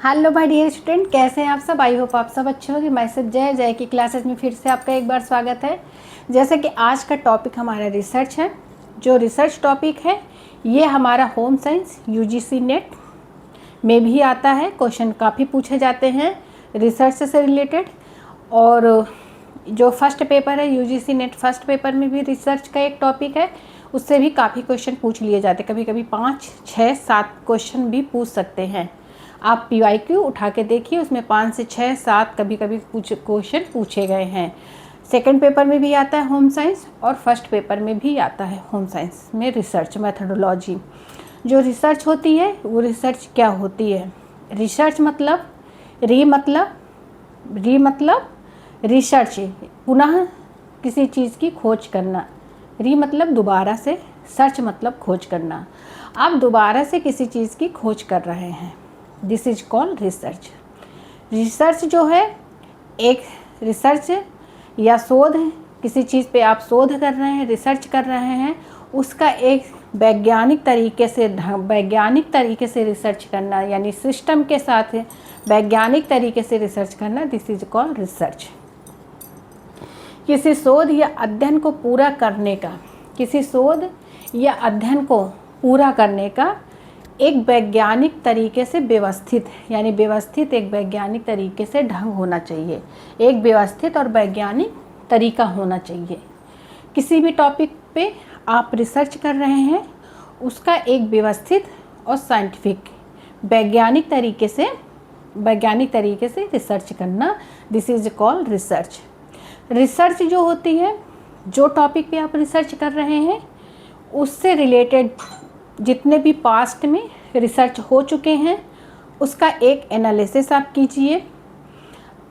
Hello my dear student, कैसे हैं आप सब। आई होप आप सब अच्छे होंगे। मैं सब जय की क्लासेस में फिर से आपका एक बार स्वागत है। जैसे कि आज का टॉपिक हमारा रिसर्च है। जो रिसर्च टॉपिक है ये हमारा होम साइंस यूजीसी नेट में भी आता है। क्वेश्चन काफ़ी पूछे जाते हैं रिसर्च से रिलेटेड। और जो फर्स्ट पेपर है यूजीसी नेट फर्स्ट पेपर में भी रिसर्च का एक टॉपिक है, उससे भी काफ़ी क्वेश्चन पूछ लिए जाते हैं। कभी कभी 5, 6, 7 क्वेश्चन भी पूछ सकते हैं। आप PYQ उठा के देखिए, उसमें 5 से 6, 7 कभी कभी क्वेश्चन पूछे गए हैं। सेकंड पेपर में भी आता है होम साइंस और फर्स्ट पेपर में भी आता है होम साइंस में रिसर्च मेथडोलॉजी। जो रिसर्च होती है वो रिसर्च क्या होती है। रिसर्च मतलब री मतलब रिसर्च, पुनः किसी चीज़ की खोज करना। री मतलब दोबारा से, सर्च मतलब खोज करना। आप दोबारा से किसी चीज़ की खोज कर रहे हैं, this is called research. Research जो है एक रिसर्च या शोध, किसी चीज़ पे आप शोध कर रहे हैं, रिसर्च कर रहे हैं, उसका एक वैज्ञानिक तरीके से रिसर्च करना, यानी सिस्टम के साथ वैज्ञानिक तरीके से रिसर्च करना, दिस इज कॉल्ड रिसर्च। किसी शोध या अध्ययन को पूरा करने का, किसी शोध या अध्ययन को पूरा करने का एक वैज्ञानिक तरीके से व्यवस्थित, यानी व्यवस्थित एक वैज्ञानिक तरीके से ढंग होना चाहिए। एक व्यवस्थित और वैज्ञानिक तरीका होना चाहिए। किसी भी टॉपिक पे आप रिसर्च कर रहे हैं, उसका एक व्यवस्थित और साइंटिफिक वैज्ञानिक तरीके से रिसर्च करना, this is called research. Research जो होती है, जो टॉपिक पे आप रिसर्च कर रहे हैं उससे रिलेटेड जितने भी पास्ट में रिसर्च हो चुके हैं उसका एक एनालिसिस आप कीजिए।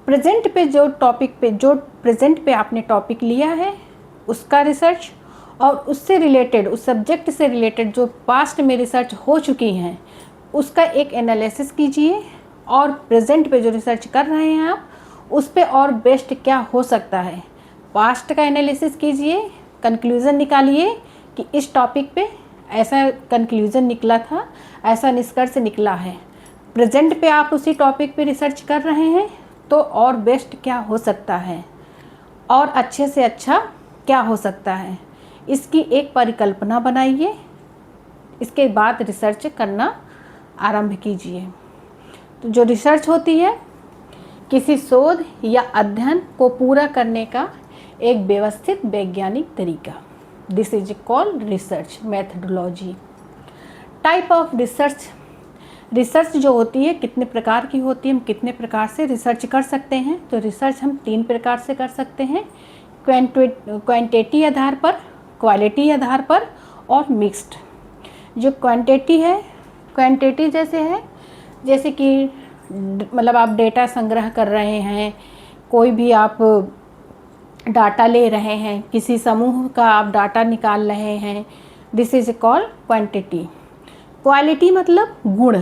प्रेजेंट पे जो टॉपिक पे, जो प्रेजेंट पे आपने टॉपिक लिया है उसका रिसर्च, और उससे रिलेटेड, उस सब्जेक्ट से रिलेटेड जो पास्ट में रिसर्च हो चुकी हैं उसका एक एनालिसिस कीजिए। और प्रेजेंट पे जो रिसर्च कर रहे हैं आप उस पे और बेस्ट क्या हो सकता है, पास्ट का एनालिसिस कीजिए, कंक्लूज़न निकालिए कि इस टॉपिक पे ऐसा कंक्लूज़न निकला था, ऐसा निष्कर्ष निकला है। प्रेजेंट पे आप उसी टॉपिक पे रिसर्च कर रहे हैं तो और बेस्ट क्या हो सकता है, और अच्छे से अच्छा क्या हो सकता है, इसकी एक परिकल्पना बनाइए। इसके बाद रिसर्च करना आरंभ कीजिए। तो जो रिसर्च होती है किसी शोध या अध्ययन को पूरा करने का एक व्यवस्थित वैज्ञानिक तरीका, this is called research methodology. Type of research, research जो होती है कितने प्रकार की होती है, हम कितने प्रकार से रिसर्च कर सकते हैं। तो रिसर्च हम 3 प्रकार से कर सकते हैं, क्वांटिटी आधार पर, क्वालिटी आधार पर और मिक्स्ड। जो क्वांटिटी है, क्वांटिटी जैसे कि मतलब आप डेटा संग्रह कर रहे हैं, कोई भी आप डाटा ले रहे हैं, किसी समूह का आप डाटा निकाल रहे हैं, this is called quantity. Quality मतलब गुण,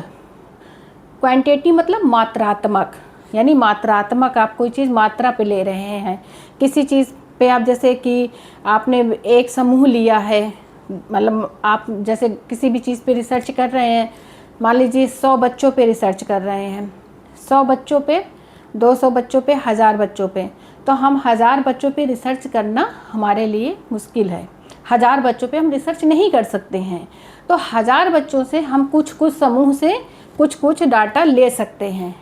क्वांटिटी मतलब मात्रात्मक, यानी मात्रात्मक आप कोई चीज़ मात्रा पे ले रहे हैं। किसी चीज़ पे आप, जैसे कि आपने एक समूह लिया है, मतलब आप जैसे किसी भी चीज़ पे रिसर्च कर रहे हैं, मान लीजिए 100 बच्चों पे रिसर्च कर रहे हैं, 100 बच्चों पे, 200 बच्चों पे, 1000 बच्चों पे, तो हम 1000 बच्चों पे रिसर्च करना हमारे लिए मुश्किल है। 1000 बच्चों पे हम रिसर्च नहीं कर सकते हैं। तो 1000 बच्चों से हम कुछ समूह से कुछ डाटा ले सकते हैं,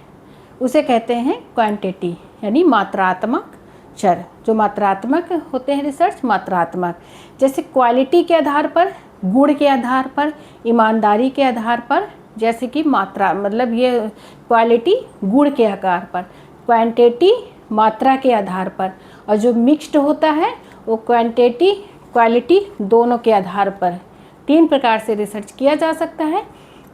उसे कहते हैं क्वांटिटी, यानी मात्रात्मक चर। जो मात्रात्मक होते हैं रिसर्च, मात्रात्मक। जैसे क्वालिटी के आधार पर, गुण के आधार पर, ईमानदारी के आधार पर, जैसे कि मात्रा मतलब ये क्वालिटी गुण के आधार पर, क्वांटिटी मात्रा के आधार पर, और जो मिक्स्ड होता है वो क्वांटिटी क्वालिटी दोनों के आधार पर। 3 प्रकार से रिसर्च किया जा सकता है,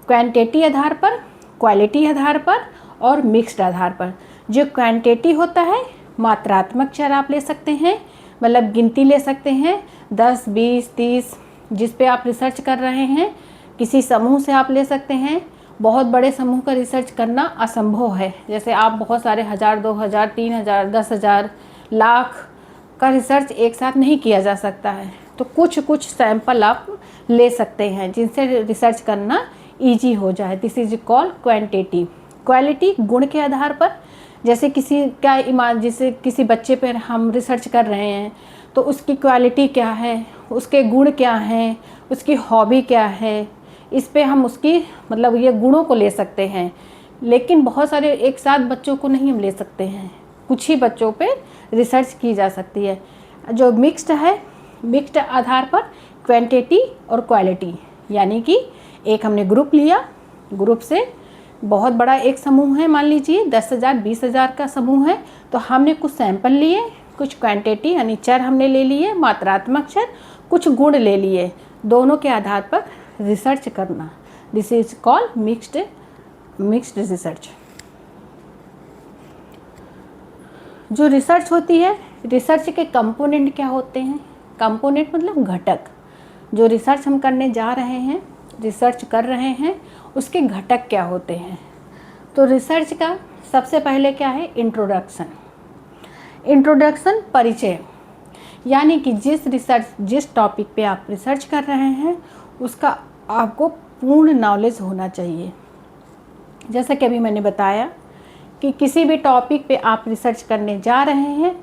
क्वांटिटी आधार पर, क्वालिटी आधार पर और मिक्स्ड आधार पर। जो क्वांटिटी होता है मात्रात्मक चर आप ले सकते हैं, मतलब गिनती ले सकते हैं 10, 20, 30 जिस पे आप रिसर्च कर रहे हैं। किसी समूह से आप ले सकते हैं। बहुत बड़े समूह का रिसर्च करना असंभव है, जैसे आप बहुत सारे 1000, 2000, 3000, 10000, लाख का रिसर्च एक साथ नहीं किया जा सकता है। तो कुछ सैंपल आप ले सकते हैं जिनसे रिसर्च करना ईजी हो जाए, this is called quantity. Quality गुण के आधार पर, जैसे जैसे किसी बच्चे पर हम रिसर्च कर रहे हैं तो उसकी क्वालिटी क्या है, उसके गुण क्या हैं, उसकी हॉबी क्या है, इस पे हम उसकी मतलब ये गुणों को ले सकते हैं। लेकिन बहुत सारे एक साथ बच्चों को नहीं हम ले सकते हैं, कुछ ही बच्चों पे रिसर्च की जा सकती है। जो मिक्स्ड है, मिक्स्ड आधार पर क्वांटिटी और क्वालिटी, यानी कि एक हमने ग्रुप लिया, ग्रुप से बहुत बड़ा एक समूह है, मान लीजिए 10,000 20,000 का समूह है, तो हमने कुछ सैंपल लिए, कुछ क्वांटिटी यानी चर हमने ले लिए, मात्रात्मक चर, कुछ गुण ले लिए, दोनों के आधार पर रिसर्च करना। This is called mixed research. जो रिसर्च होती है, रिसर्च के कंपोनेंट क्या होते हैं? कंपोनेंट मतलब घटक। जो रिसर्च हम करने जा रहे हैं, रिसर्च कर रहे हैं, उसके घटक क्या होते हैं? तो रिसर्च का सबसे पहले क्या है? इंट्रोडक्शन। इंट्रोडक्शन परिचय, यानी कि जिस टॉपिक पे आप रिसर्च कर रहे हैं उसका आपको पूर्ण नॉलेज होना चाहिए। जैसा कि अभी मैंने बताया कि किसी भी टॉपिक पे आप रिसर्च करने जा रहे हैं,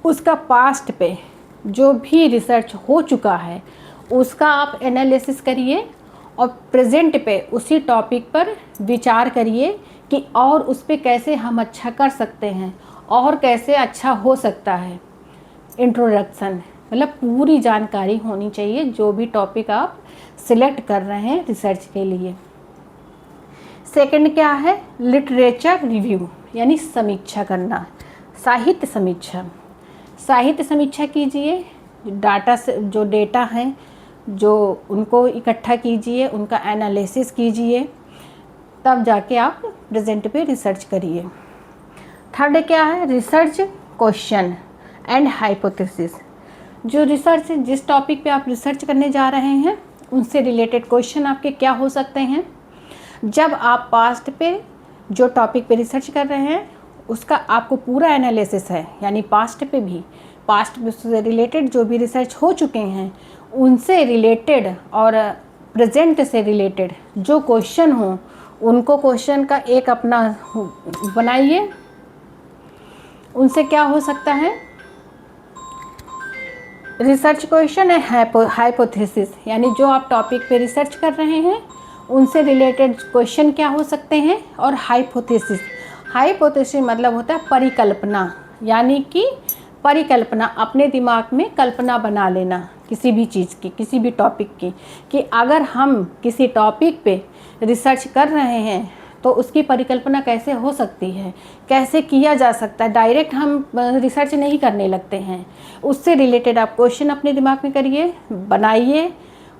उसका पास्ट पे जो भी रिसर्च हो चुका है उसका आप एनालिसिस करिए और प्रेजेंट पे उसी टॉपिक पर विचार करिए कि और उस पे कैसे हम अच्छा कर सकते हैं और कैसे अच्छा हो सकता है। इंट्रोडक्शन मतलब पूरी जानकारी होनी चाहिए जो भी टॉपिक आप सिलेक्ट कर रहे हैं रिसर्च के लिए। सेकंड क्या है? लिटरेचर रिव्यू, यानी समीक्षा करना, साहित्य समीक्षा। साहित्य समीक्षा कीजिए, डाटा से जो डेटा हैं जो उनको इकट्ठा कीजिए, उनका एनालिसिस कीजिए, तब जाके आप प्रेजेंट पे रिसर्च करिए। थर्ड क्या है? Research question and hypothesis. जो रिसर्च जिस टॉपिक पे आप रिसर्च करने जा रहे हैं उनसे रिलेटेड क्वेश्चन आपके क्या हो सकते हैं? जब आप पास्ट पे जो टॉपिक पे रिसर्च कर रहे हैं उसका आपको पूरा एनालिसिस है, यानी पास्ट से रिलेटेड जो भी रिसर्च हो चुके हैं उनसे रिलेटेड और प्रेजेंट से रिलेटेड जो क्वेश्चन हो उनको क्वेश्चन का एक अपना बनाइए। उनसे क्या हो सकता है? रिसर्च क्वेश्चन है हाइपोथेसिस, यानी जो आप टॉपिक पे रिसर्च कर रहे हैं उनसे रिलेटेड क्वेश्चन क्या हो सकते हैं। और हाइपोथेसिस मतलब होता है परिकल्पना, यानी कि परिकल्पना, अपने दिमाग में कल्पना बना लेना किसी भी चीज़ की, किसी भी टॉपिक की, कि अगर हम किसी टॉपिक पे रिसर्च कर रहे हैं तो उसकी परिकल्पना कैसे हो सकती है, कैसे किया जा सकता है। डायरेक्ट हम रिसर्च नहीं करने लगते हैं, उससे रिलेटेड आप क्वेश्चन अपने दिमाग में करिए, बनाइए,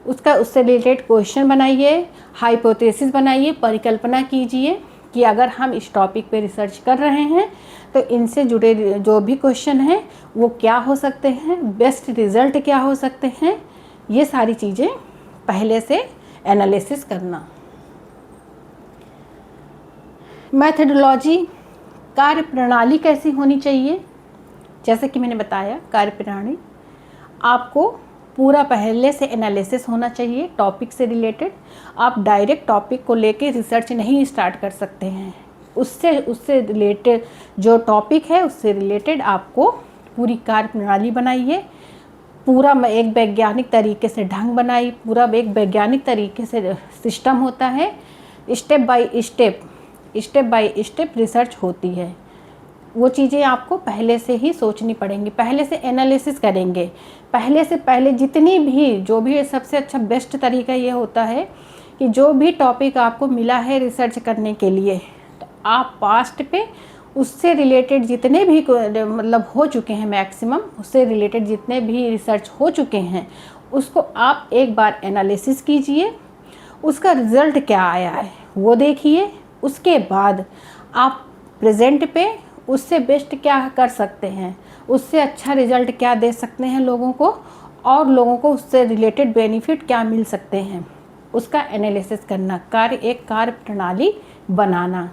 उससे रिलेटेड क्वेश्चन बनाइए, हाइपोथेसिस बनाइए, परिकल्पना कीजिए कि अगर हम इस टॉपिक पे रिसर्च कर रहे हैं तो इनसे जुड़े जो भी क्वेश्चन हैं वो क्या हो सकते हैं, बेस्ट रिज़ल्ट क्या हो सकते हैं। ये सारी चीज़ें पहले से एनालिसिस करना। मेथडोलॉजी, कार्य प्रणाली कैसी होनी चाहिए? जैसे कि मैंने बताया, कार्य प्रणाली आपको पूरा पहले से एनालिसिस होना चाहिए टॉपिक से रिलेटेड। आप डायरेक्ट टॉपिक को लेके रिसर्च नहीं स्टार्ट कर सकते हैं, उससे रिलेटेड जो टॉपिक है उससे रिलेटेड आपको पूरी कार्य प्रणाली बनाइए, पूरा एक वैज्ञानिक तरीके से ढंग बनाइए, पूरा एक वैज्ञानिक तरीके से सिस्टम होता है, स्टेप बाय स्टेप रिसर्च होती है। वो चीज़ें आपको पहले से ही सोचनी पड़ेंगी, पहले से एनालिसिस करेंगे, पहले जितनी भी जो भी सबसे अच्छा बेस्ट तरीका ये होता है कि जो भी टॉपिक आपको मिला है रिसर्च करने के लिए, तो आप पास्ट पे उससे रिलेटेड जितने भी मतलब हो चुके हैं, मैक्सिमम उससे रिलेटेड जितने भी रिसर्च हो चुके हैं उसको आप एक बार एनालिसिस कीजिए, उसका रिज़ल्ट क्या आया है वो देखिए। उसके बाद आप प्रेजेंट पे उससे बेस्ट क्या कर सकते हैं, उससे अच्छा रिज़ल्ट क्या दे सकते हैं लोगों को, और लोगों को उससे रिलेटेड बेनिफिट क्या मिल सकते हैं, उसका एनालिसिस करना, एक कार्य प्रणाली बनाना।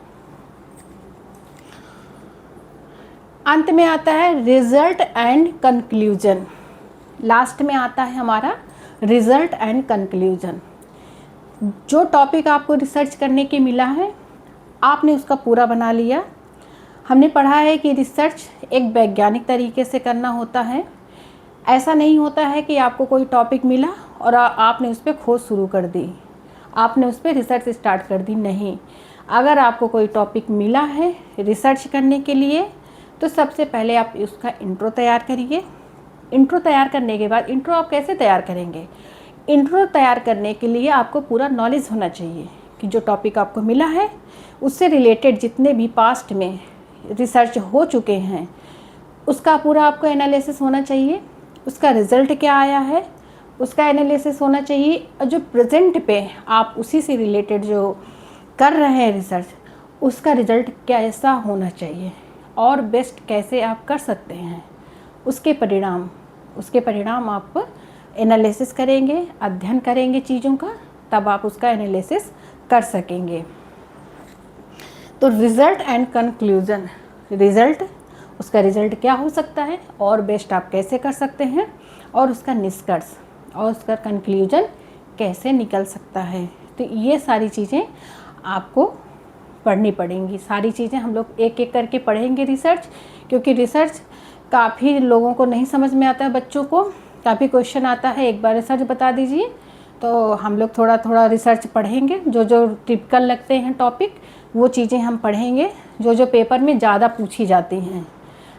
अंत में आता है रिजल्ट एंड कंक्लूजन। लास्ट में आता है हमारा रिजल्ट एंड कंक्लूजन। जो टॉपिक आपको रिसर्च करने के मिला है आपने उसका पूरा बना लिया। हमने पढ़ा है कि रिसर्च एक वैज्ञानिक तरीके से करना होता है। ऐसा नहीं होता है कि आपको कोई टॉपिक मिला और आपने उस पर खोज शुरू कर दी, आपने उस पर रिसर्च स्टार्ट कर दी। नहीं, अगर आपको कोई टॉपिक मिला है रिसर्च करने के लिए तो सबसे पहले आप उसका इंट्रो तैयार करिए। इंट्रो तैयार करने के बाद, इंट्रो आप कैसे तैयार करेंगे? इंट्रो तैयार करने के लिए आपको पूरा नॉलेज होना चाहिए कि जो टॉपिक आपको मिला है उससे रिलेटेड जितने भी पास्ट में रिसर्च हो चुके हैं उसका पूरा आपको एनालिसिस होना चाहिए। उसका रिज़ल्ट क्या आया है उसका एनालिसिस होना चाहिए, और जो प्रेजेंट पे आप उसी से रिलेटेड जो कर रहे हैं रिसर्च उसका रिज़ल्ट कैसा होना चाहिए और बेस्ट कैसे आप कर सकते हैं, उसके परिणाम आप एनालिसिस करेंगे, अध्ययन करेंगे चीज़ों का, तब आप उसका एनालिसिस कर सकेंगे। तो रिज़ल्ट एंड कंक्लूज़न, उसका रिज़ल्ट क्या हो सकता है और बेस्ट आप कैसे कर सकते हैं, और उसका निष्कर्ष और उसका कंक्लूज़न कैसे निकल सकता है। तो ये सारी चीज़ें आपको पढ़नी पड़ेंगी। सारी चीज़ें हम लोग एक एक करके पढ़ेंगे रिसर्च, क्योंकि रिसर्च काफ़ी लोगों को नहीं समझ में आता है, बच्चों को काफ़ी क्वेश्चन आता है एक बार रिसर्च बता दीजिए। तो हम लोग थोड़ा थोड़ा रिसर्च पढ़ेंगे, जो जो टिपिकल लगते हैं टॉपिक वो चीज़ें हम पढ़ेंगे, जो जो पेपर में ज़्यादा पूछी जाती हैं,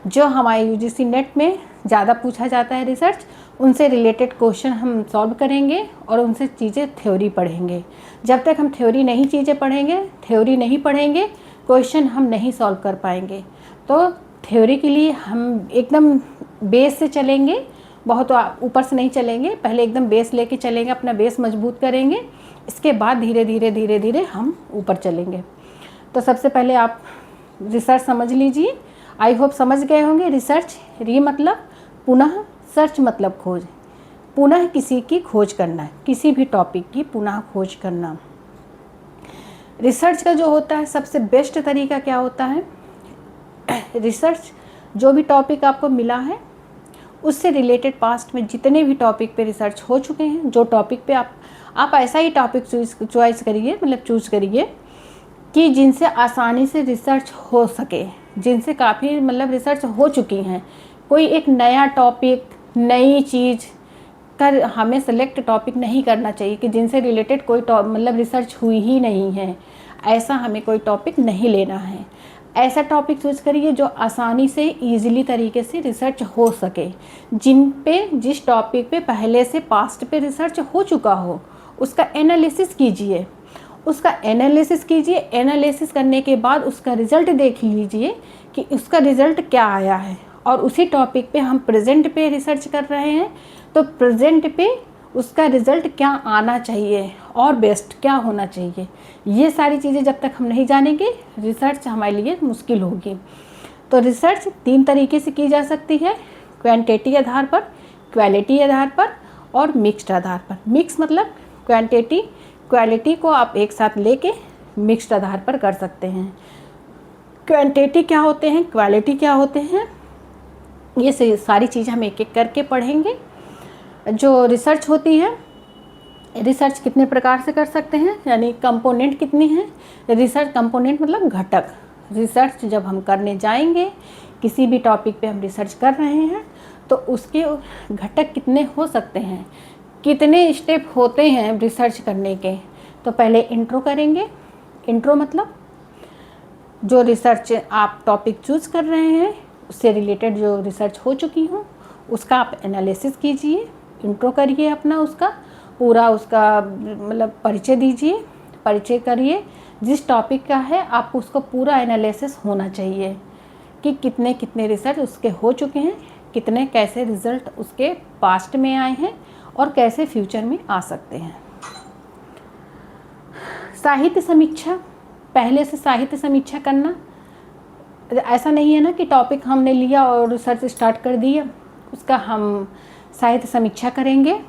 जो हमारे यूजीसी नेट में ज़्यादा पूछा जाता है रिसर्च, उनसे रिलेटेड क्वेश्चन हम सॉल्व करेंगे और उनसे चीज़ें थ्योरी पढ़ेंगे। जब तक हम थ्योरी नहीं पढ़ेंगे क्वेश्चन हम नहीं सॉल्व कर पाएंगे। तो थ्योरी के लिए हम एकदम बेस से चलेंगे, बहुत ऊपर से नहीं चलेंगे, पहले एकदम बेस लेके चलेंगे, अपना बेस मजबूत करेंगे, इसके बाद धीरे धीरे हम ऊपर चलेंगे। तो सबसे पहले आप रिसर्च समझ लीजिए। आई होप समझ गए होंगे। रिसर्च, री मतलब पुनः, सर्च मतलब खोज, पुनः किसी की खोज करना, किसी भी टॉपिक की पुनः खोज करना। रिसर्च का जो होता है सबसे बेस्ट तरीका क्या होता है? रिसर्च, जो भी टॉपिक आपको मिला है उससे रिलेटेड पास्ट में जितने भी टॉपिक पे रिसर्च हो चुके हैं, जो टॉपिक पे आप ऐसा ही टॉपिक चॉइस करिए, मतलब चूज़ करिए कि जिनसे आसानी से रिसर्च हो सके, जिनसे काफ़ी मतलब रिसर्च हो चुकी हैं। कोई एक नया टॉपिक, नई चीज़ कर हमें सेलेक्ट टॉपिक नहीं करना चाहिए कि जिनसे रिलेटेड कोई मतलब रिसर्च हुई ही नहीं है, ऐसा हमें कोई टॉपिक नहीं लेना है। ऐसा टॉपिक चूज़ करिए जो आसानी से ईजिली तरीके से रिसर्च हो सके, जिस टॉपिक पे पहले से पास्ट पे रिसर्च हो चुका हो उसका एनालिसिस कीजिए। एनालिसिस करने के बाद उसका रिज़ल्ट देख लीजिए कि उसका रिज़ल्ट क्या आया है, और उसी टॉपिक पे हम प्रेजेंट पे रिसर्च कर रहे हैं तो प्रेजेंट पे उसका रिज़ल्ट क्या आना चाहिए और बेस्ट क्या होना चाहिए। ये सारी चीज़ें जब तक हम नहीं जानेंगे रिसर्च हमारे लिए मुश्किल होगी। तो रिसर्च 3 तरीके से की जा सकती है, क्वांटिटी आधार पर, क्वालिटी आधार पर और मिक्स्ड आधार पर। मिक्स मतलब क्वांटिटी क्वालिटी को आप एक साथ लेके मिक्स्ड आधार पर कर सकते हैं। क्वांटिटी क्या होते हैं, क्वालिटी क्या होते हैं, ये सारी चीज़ें हम एक एक करके पढ़ेंगे। जो रिसर्च होती है, रिसर्च कितने प्रकार से कर सकते हैं, यानी कंपोनेंट कितनी हैं। रिसर्च कंपोनेंट मतलब घटक। रिसर्च जब हम करने जाएंगे, किसी भी टॉपिक पे हम रिसर्च कर रहे हैं तो उसके घटक कितने हो सकते हैं, कितने स्टेप होते हैं रिसर्च करने के। तो पहले इंट्रो करेंगे। इंट्रो मतलब जो रिसर्च आप टॉपिक चूज़ कर रहे हैं उससे रिलेटेड जो रिसर्च हो चुकी हो उसका आप एनालिसिस कीजिए, इंट्रो करिए अपना, उसका पूरा उसका मतलब परिचय दीजिए, परिचय करिए। जिस टॉपिक का है आपको उसको पूरा एनालिसिस होना चाहिए कि कितने कितने रिसर्च उसके हो चुके हैं, कितने कैसे रिज़ल्ट उसके पास्ट में आए हैं और कैसे फ्यूचर में आ सकते हैं। साहित्य समीक्षा, पहले से साहित्य समीक्षा करना। ऐसा नहीं है ना कि टॉपिक हमने लिया और रिसर्च स्टार्ट कर दिया, उसका हम साहित्य समीक्षा करेंगे,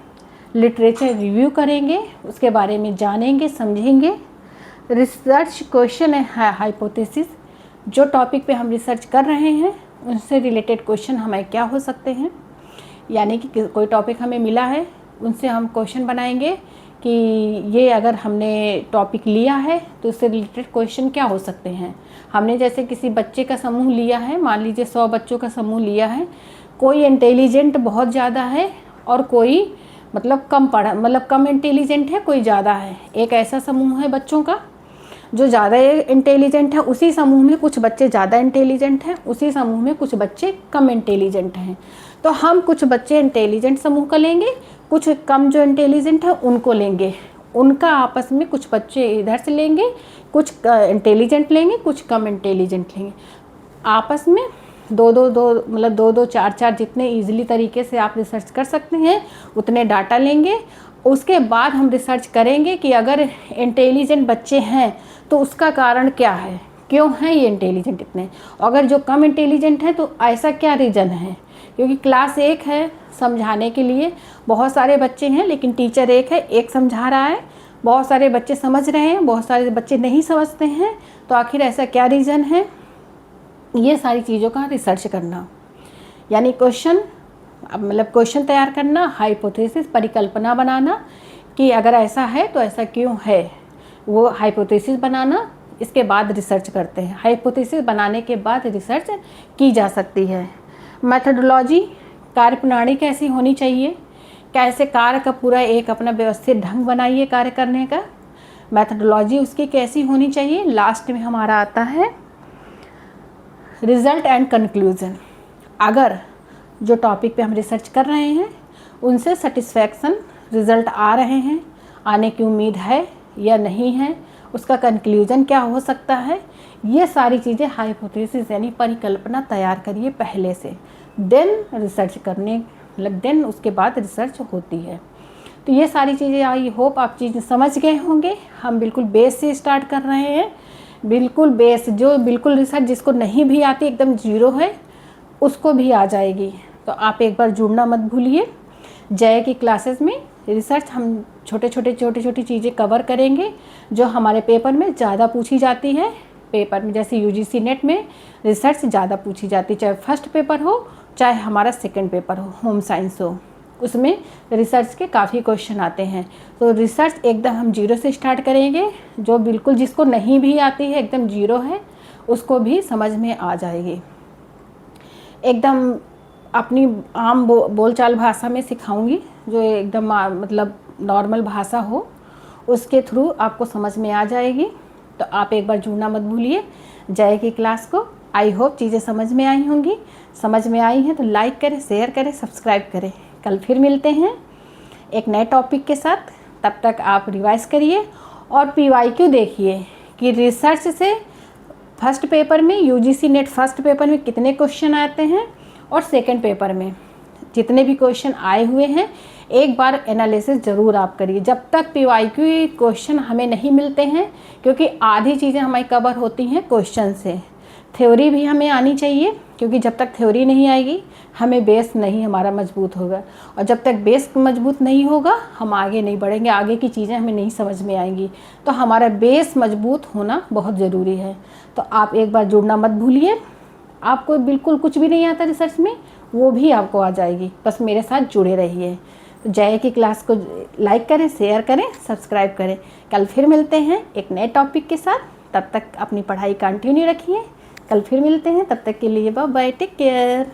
लिटरेचर रिव्यू करेंगे, उसके बारे में जानेंगे, समझेंगे। रिसर्च क्वेश्चन है हाइपोथेसिस, जो टॉपिक पे हम रिसर्च कर रहे हैं उनसे रिलेटेड क्वेश्चन हमें क्या हो सकते हैं, यानी कि कोई टॉपिक हमें मिला है उनसे हम क्वेश्चन बनाएंगे कि ये अगर हमने टॉपिक लिया है तो उससे रिलेटेड क्वेश्चन क्या हो सकते हैं। हमने जैसे किसी बच्चे का समूह लिया है, मान लीजिए 100 बच्चों का समूह लिया है, कोई इंटेलिजेंट बहुत ज़्यादा है और कोई मतलब कम इंटेलिजेंट है, कोई ज़्यादा है। एक ऐसा समूह है बच्चों का जो ज़्यादा इंटेलिजेंट है, उसी समूह में कुछ बच्चे ज़्यादा इंटेलिजेंट हैं, उसी समूह में कुछ बच्चे कम इंटेलिजेंट हैं। तो हम कुछ बच्चे इंटेलिजेंट समूह का लेंगे, कुछ कम जो इंटेलिजेंट है उनको लेंगे, उनका आपस में कुछ बच्चे इधर से लेंगे, कुछ इंटेलिजेंट लेंगे, कुछ कम इंटेलिजेंट लेंगे। आपस में दो दो चार चार जितने ईजिली तरीके से आप रिसर्च कर सकते हैं उतने डाटा लेंगे। उसके बाद हम रिसर्च करेंगे कि अगर इंटेलिजेंट बच्चे हैं तो उसका कारण क्या है, क्यों हैं ये इंटेलिजेंट इतने। अगर जो कम इंटेलिजेंट है तो ऐसा क्या रीज़न है, क्योंकि क्लास एक है, समझाने के लिए बहुत सारे बच्चे हैं लेकिन टीचर एक है, एक समझा रहा है, बहुत सारे बच्चे समझ रहे हैं, बहुत सारे बच्चे नहीं समझते हैं, तो आखिर ऐसा क्या रीज़न है। ये सारी चीज़ों का रिसर्च करना, यानी क्वेश्चन तैयार करना, हाइपोथेसिस परिकल्पना बनाना कि अगर ऐसा है तो ऐसा क्यों है, वो हाइपोथेसिस बनाना। इसके बाद रिसर्च करते हैं। हाइपोथेसिस बनाने के बाद रिसर्च की जा सकती है। मेथडोलॉजी, कार्यप्रणाली कैसी होनी चाहिए, कैसे कार्य का पूरा एक अपना व्यवस्थित ढंग बनाइए कार्य करने का, मेथडोलॉजी उसकी कैसी होनी चाहिए। लास्ट में हमारा आता है रिज़ल्ट एंड कंक्लूज़न। अगर जो टॉपिक पे हम रिसर्च कर रहे हैं उनसे सेटिस्फैक्शन रिज़ल्ट आ रहे हैं, आने की उम्मीद है या नहीं है, उसका कंक्लूज़न क्या हो सकता है, ये सारी चीज़ें हाइपोथेसिस यानी परिकल्पना तैयार करिए पहले से, देन रिसर्च करने देन उसके बाद रिसर्च होती है। तो ये सारी चीज़ें आई होप आप चीज़ें समझ गए होंगे। हम बिल्कुल बेस से स्टार्ट कर रहे हैं, बिल्कुल बेस, जो बिल्कुल रिसर्च जिसको नहीं भी आती, एकदम जीरो है, उसको भी आ जाएगी। तो आप एक बार जुड़ना मत भूलिए। जय की क्लासेस में रिसर्च हम छोटी चीज़ें कवर करेंगे जो हमारे पेपर में ज़्यादा पूछी जाती है। पेपर में जैसे यूजीसी नेट में रिसर्च ज़्यादा पूछी जाती है, चाहे फर्स्ट पेपर हो चाहे हमारा सेकंड पेपर हो, होम साइंस हो, उसमें रिसर्च के काफ़ी क्वेश्चन आते हैं। तो रिसर्च एकदम हम जीरो से स्टार्ट करेंगे, जो बिल्कुल जिसको नहीं भी आती है, एकदम जीरो है, उसको भी समझ में आ जाएगी। एकदम अपनी आम बोलचाल भाषा में सिखाऊंगी, जो एकदम मतलब नॉर्मल भाषा हो, उसके थ्रू आपको समझ में आ जाएगी। तो आप एक बार जुड़ना मत भूलिए जय की क्लास को। आई होप चीज़ें समझ में आई होंगी। समझ में आई हैं तो लाइक करें, शेयर करें, सब्सक्राइब करें। कल फिर मिलते हैं एक नए टॉपिक के साथ। तब तक आप रिवाइज करिए और PYQ देखिए कि रिसर्च से फर्स्ट पेपर में, यूजीसी नेट फर्स्ट पेपर में कितने क्वेश्चन आते हैं और सेकंड पेपर में जितने भी क्वेश्चन आए हुए हैं, एक बार एनालिसिस ज़रूर आप करिए। जब तक PYQ क्वेश्चन हमें नहीं मिलते हैं, क्योंकि आधी चीज़ें हमारी कवर होती हैं क्वेश्चन से। थ्योरी भी हमें आनी चाहिए, क्योंकि जब तक थ्योरी नहीं आएगी हमें बेस नहीं हमारा मजबूत होगा, और जब तक बेस मजबूत नहीं होगा हम आगे नहीं बढ़ेंगे, आगे की चीज़ें हमें नहीं समझ में आएंगी। तो हमारा बेस मजबूत होना बहुत ज़रूरी है। तो आप एक बार जुड़ना मत भूलिए। आपको बिल्कुल कुछ भी नहीं आता रिसर्च में, वो भी आपको आ जाएगी, बस मेरे साथ जुड़े रहिए। तो जय की क्लास को लाइक करें, शेयर करें, सब्सक्राइब करें। कल फिर मिलते हैं एक नए टॉपिक के साथ। तब तक अपनी पढ़ाई कंटिन्यू रखिए। कल फिर मिलते हैं, तब तक के लिए बाय बाय, टेक केयर।